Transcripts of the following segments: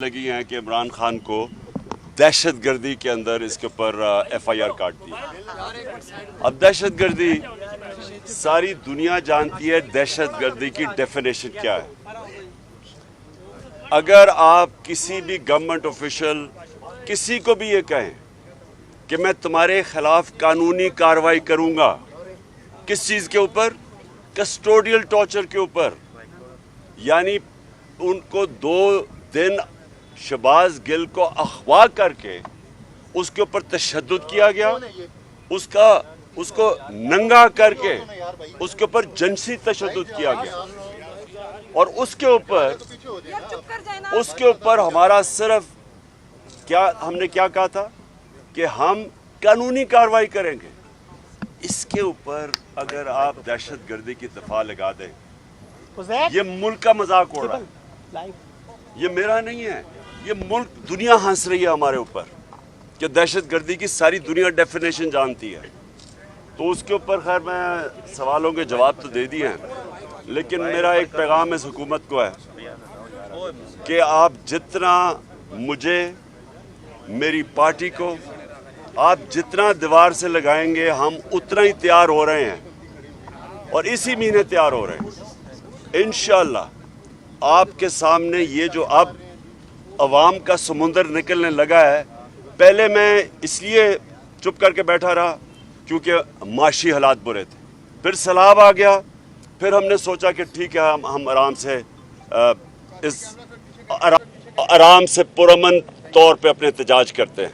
लगी हैं कि इमरान खान को दहशतगर्दी के अंदर इसके ऊपर FIR काट दी। अब दहशतगर्दी सारी दुनिया जानती है, दहशतगर्दी की डेफिनेशन क्या है। अगर आप किसी भी गवर्नमेंट ऑफिशियल किसी को भी ये कहें कि मैं तुम्हारे खिलाफ कानूनी कार्रवाई करूंगा, किस चीज़ के ऊपर? कस्टोडियल टॉर्चर के ऊपर, यानी उनको 2 दिन शहबाज गिल को अगवा करके उसके ऊपर तशद्दुद किया गया, उसको नंगा करके उसके ऊपर जिनसी तशद्दुद किया गया, और उसके ऊपर हमारा सिर्फ हमने क्या कहा था कि हम कानूनी कार्रवाई करेंगे। इसके ऊपर अगर आप दहशतगर्दी की दफा लगा दें, ये मुल्क का मजाक हो रहा है। ये मेरा नहीं है, ये मुल्क दुनिया हंस रही है हमारे ऊपर कि दहशतगर्दी की सारी दुनिया डेफिनेशन जानती है। तो उसके ऊपर खैर मैं सवालों के जवाब तो दे दिए हैं, लेकिन मेरा एक पैगाम इस हुकूमत को है कि आप जितना मुझे, मेरी पार्टी को आप जितना दीवार से लगाएंगे, हम उतना ही तैयार हो रहे हैं और इसी महीने तैयार हो रहे हैं इंशाअल्लाह। आपके सामने ये जो अब अवाम का समुंदर निकलने लगा है, पहले मैं इसलिए चुप करके बैठा रहा क्योंकि माशी हालात बुरे थे, फिर सैलाब आ गया, फिर हमने सोचा कि ठीक है हम आराम से पुरअमन तौर पे अपने एहतजाज करते हैं।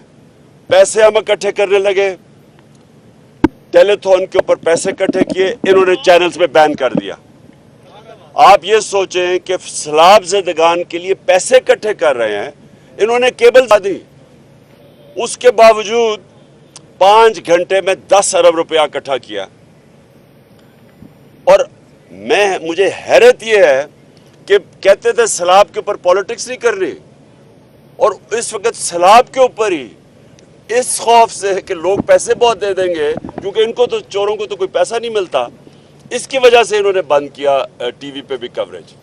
पैसे हम इकट्ठे करने लगे, टेलीथॉन के ऊपर पैसे इकट्ठे किए, इन्होंने चैनल्स पे बैन कर दिया। आप ये सोचें कि सैलाब ज़दगान के लिए पैसे इकट्ठे कर रहे हैं, इन्होंने केबल दी, उसके बावजूद 5 घंटे में 10 अरब रुपया इकट्ठा किया। और मुझे हैरत ये है कि कहते थे सैलाब के ऊपर पॉलिटिक्स नहीं करनी, और इस वक्त सैलाब के ऊपर ही इस खौफ से कि लोग पैसे बहुत दे देंगे, क्योंकि इनको तो, चोरों को तो कोई पैसा नहीं मिलता, इसकी वजह से इन्होंने बंद किया टीवी पे भी कवरेज।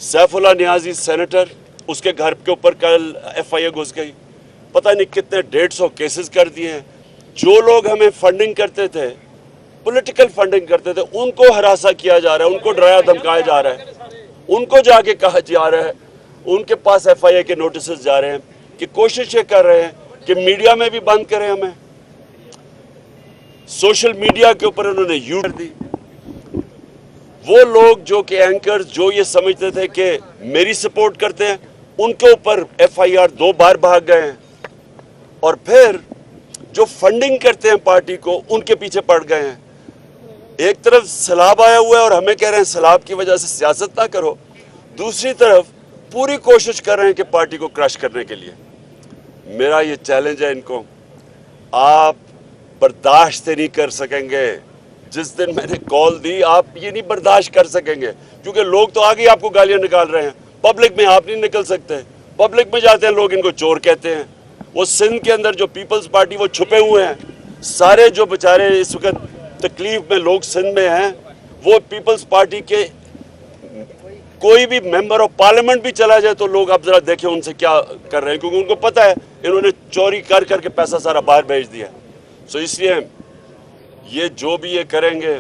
सैफुल्लाह नियाजी सेनेटर, उसके घर के ऊपर कल FIR घुस गई, पता नहीं कितने 150 केसेस कर दिए हैं। जो लोग हमें फंडिंग करते थे, पॉलिटिकल फंडिंग करते थे, उनको हरासा किया जा रहा है, उनको डराया धमकाया जा रहा है, उनको जाके कहा जा रहा है, उनके पास FIR के नोटिस जा रहे हैं कि कोशिश ये कर रहे हैं कि मीडिया में भी बंद करें हमें। सोशल मीडिया के ऊपर उन्होंने यू कर दी। वो लोग जो कि एंकर्स जो ये समझते थे कि मेरी सपोर्ट करते हैं, उनके ऊपर FIR 2 बार भाग गए हैं, और फिर जो फंडिंग करते हैं पार्टी को, उनके पीछे पड़ गए हैं। एक तरफ सैलाब आया हुआ है और हमें कह रहे हैं सैलाब की वजह से सियासत ना करो, दूसरी तरफ पूरी कोशिश कर रहे हैं कि पार्टी को क्रश करने के लिए। मेरा ये चैलेंज है इनको, आप बर्दाश्त नहीं कर सकेंगे। जिस दिन मैंने कॉल दी, आप ये नहीं बर्दाश्त कर सकेंगे, क्योंकि लोग तो आगे आपको गालियां निकाल रहे हैं, पब्लिक में आप नहीं निकल सकते। पब्लिक में जाते हैं लोग, इनको चोर कहते हैं। वो सिंध के अंदर जो पीपल्स पार्टी, वो छुपे हुए हैं सारे, जो बेचारे इस वक्त तकलीफ में लोग सिंध में हैं, वो पीपल्स पार्टी के कोई भी मेंबर ऑफ पार्लियामेंट भी चला जाए तो लोग, आप जरा देखें उनसे क्या कर रहे हैं, क्योंकि उनको पता है इन्होंने चोरी कर करके पैसा सारा बाहर भेज दिया। सो इसलिए ये जो भी ये करेंगे,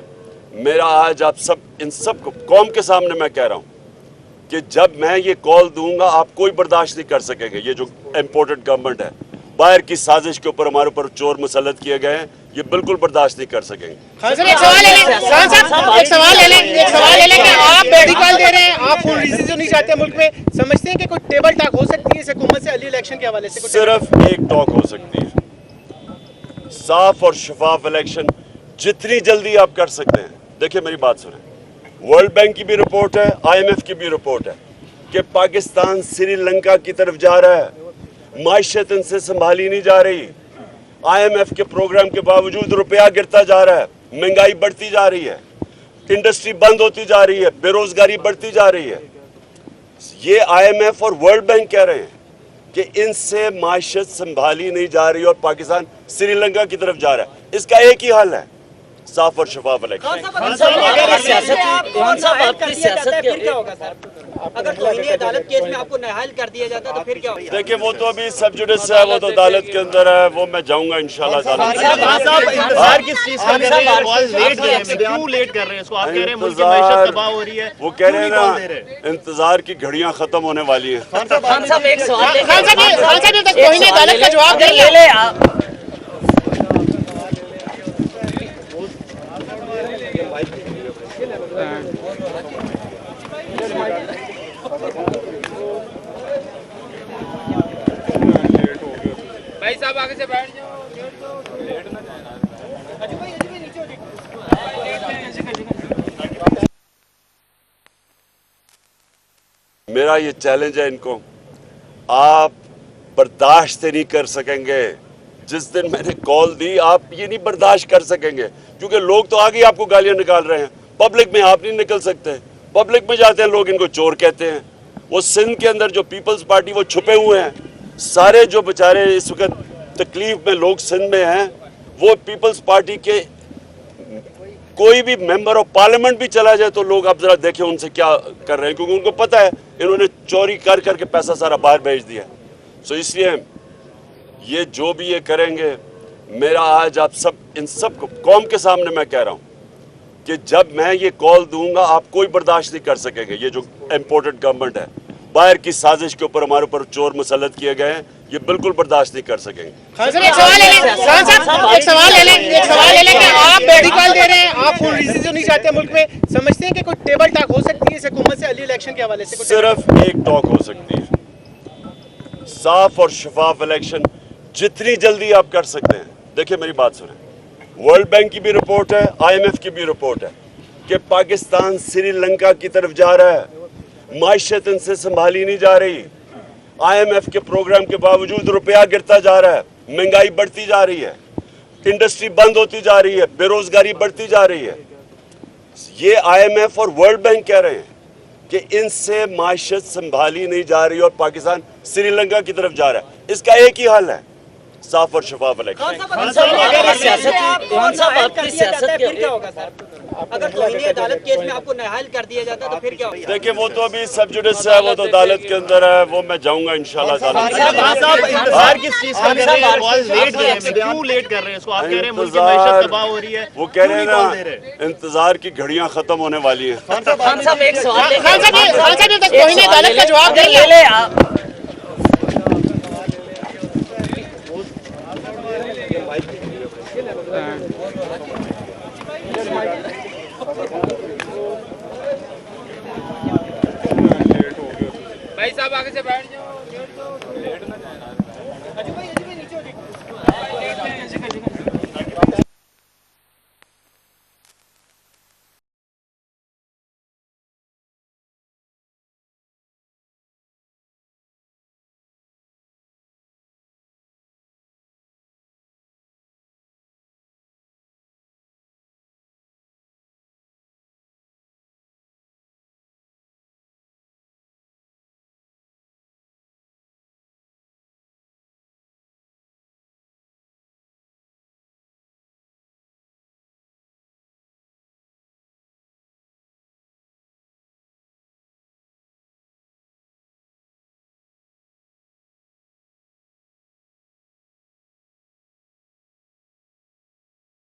मेरा आज आप सब, इन सब को कौम के सामने मैं कह रहा हूँ कि जब मैं ये कॉल दूंगा, आप कोई बर्दाश्त नहीं कर सकेंगे। ये जो इम्पोर्टेड गवर्नमेंट है, बाहर की साजिश के ऊपर हमारे ऊपर चोर मुसल्लत किए गए हैं, ये बिल्कुल बर्दाश्त नहीं कर सकेंगे। एक सवाल ले लें कि आप मेडिकल दे रहे हैं, आप फुल रिसीजन नहीं चाहते मुल्क में, समझते हैं कि कोई टेबल टॉक हो सकती है इस हुकूमत से अली इलेक्शन के हवाले से? सिर्फ एक टॉक हो सकती है, साफ और शफाफ इलेक्शन जितनी जल्दी आप कर सकते हैं। देखिए मेरी बात सुने, वर्ल्ड बैंक की भी रिपोर्ट है, IMF की भी रिपोर्ट है कि पाकिस्तान श्रीलंका की तरफ जा रहा है, माइशत इनसे संभाली नहीं जा रही। IMF के प्रोग्राम के बावजूद रुपया गिरता जा रहा है, महंगाई बढ़ती जा रही है, इंडस्ट्री बंद होती जा रही है, बेरोजगारी बढ़ती जा रही है। ये IMF और वर्ल्ड बैंक कह रहे हैं कि इनसे माइशत संभाली नहीं जा रही और पाकिस्तान श्रीलंका की तरफ जा रहा है। इसका एक ही हल है, साफ और शफाफ इलेक्शन। कौन सा आपकी सियासत क्या होगा सर? अगर तौहीन अदालत केस में आपको नाअहल कर दिया जाता तो फिर क्या होगा? देखिए वो तो अभी सब जुडिस है, वो तो अदालत के अंदर है, वो मैं जाऊंगा इंशाल्लाह इंतजार किस चीज का कर रहे हैं? बहुत लेट कर रहे हैं, क्यों लेट कर रहे हैं इसको? आप कह रहे हैं मुल्क की मैशत तबाह हो रही है, वो कह रहे हैं ना इंतजार की घड़ियां खत्म होने वाली हैं। खान साहब एक सवाल खान साहब तौहीन अदालत का जवाब देंगे? भाई साहब आगे से बैठ जाओ। मेरा ये चैलेंज है इनको, आप बर्दाश्त नहीं कर सकेंगे। जिस दिन मैंने कॉल दी आप ये नहीं बर्दाश्त कर सकेंगे, क्योंकि लोग तो आगे आपको गालियां निकाल रहे हैं। पब्लिक में आप नहीं निकल सकते, पब्लिक में जाते हैं लोग इनको चोर कहते हैं। वो सिंध के अंदर जो पीपल्स पार्टी वो छुपे हुए हैं, सारे जो बेचारे इस वक्त तकलीफ में लोग सिंध में हैं, वो पीपल्स पार्टी के कोई भी मेंबर ऑफ पार्लियामेंट भी चला जाए तो लोग आप जरा देखें उनसे क्या कर रहे हैं, क्योंकि उनको पता है इन्होंने चोरी कर करके पैसा सारा बाहर भेज दिया। सो इसलिए ये जो भी ये करेंगे, मेरा आज आप सब इन सब को कौम के सामने मैं कह रहा हूँ कि जब मैं ये कॉल दूंगा आप कोई बर्दाश्त नहीं कर सकेंगे। ये जो इम्पोर्टेड गवर्नमेंट है, बाहर की साजिश के ऊपर हमारे ऊपर चोर मुसल्लत किए गए हैं, ये बिल्कुल बर्दाश्त नहीं कर सकेंगे। खान साहब एक सवाल ले लें, खान साहब एक सवाल ले लें कि आप मेडिकल दे रहे हैं, आप फुल रिसीजन नहीं चाहते मुल्क में, समझते हैं कि कोई टेबल टॉक हो सकती है इस हुकूमत से अली इलेक्शन के हवाले से? सिर्फ एक टॉक हो सकती है, साफ और शफाफ इलेक्शन जितनी जल्दी आप कर सकते हैं। देखिए मेरी बात सुने, वर्ल्ड बैंक की भी रिपोर्ट है, IMF की भी रिपोर्ट है कि पाकिस्तान श्रीलंका की तरफ जा रहा है, माइशत इनसे संभाली नहीं जा रही। IMF के प्रोग्राम के बावजूद रुपया गिरता जा रहा है, महंगाई बढ़ती जा रही है, इंडस्ट्री बंद होती जा रही है, बेरोजगारी बढ़ती जा रही है। ये IMF और वर्ल्ड बैंक कह रहे हैं कि इनसे माइशत संभाली नहीं जा रही और पाकिस्तान श्रीलंका की तरफ जा रहा है। इसका एक ही हल है, साफ और शफाफ इलेक्शन। फिर क्या होगा सर? अगर तौहीन अदालत केस में आपको नाअहल कर दिया जाता तो फिर क्या होगा? देखिए वो तो अभी सब जुडिस है, वो तो अदालत के अंदर है, वो मैं जाऊंगा इंशाल्लाह। इंतजार किस चीज का कर रहे हैं? बहुत लेट कर रहे हैं, क्यों लेट कर रहे हैं इसको? आप कह रहे हैं मुल्क की मैशत तबाह हो रही है, वो कह रहे हैं ना इंतजार की घड़ियां खत्म होने वाली हैं। खान साहब एक सवाल खान साहब तौहीन अदालत का जवाब देंगे? भाई साहब आगे से बैठ जाओ।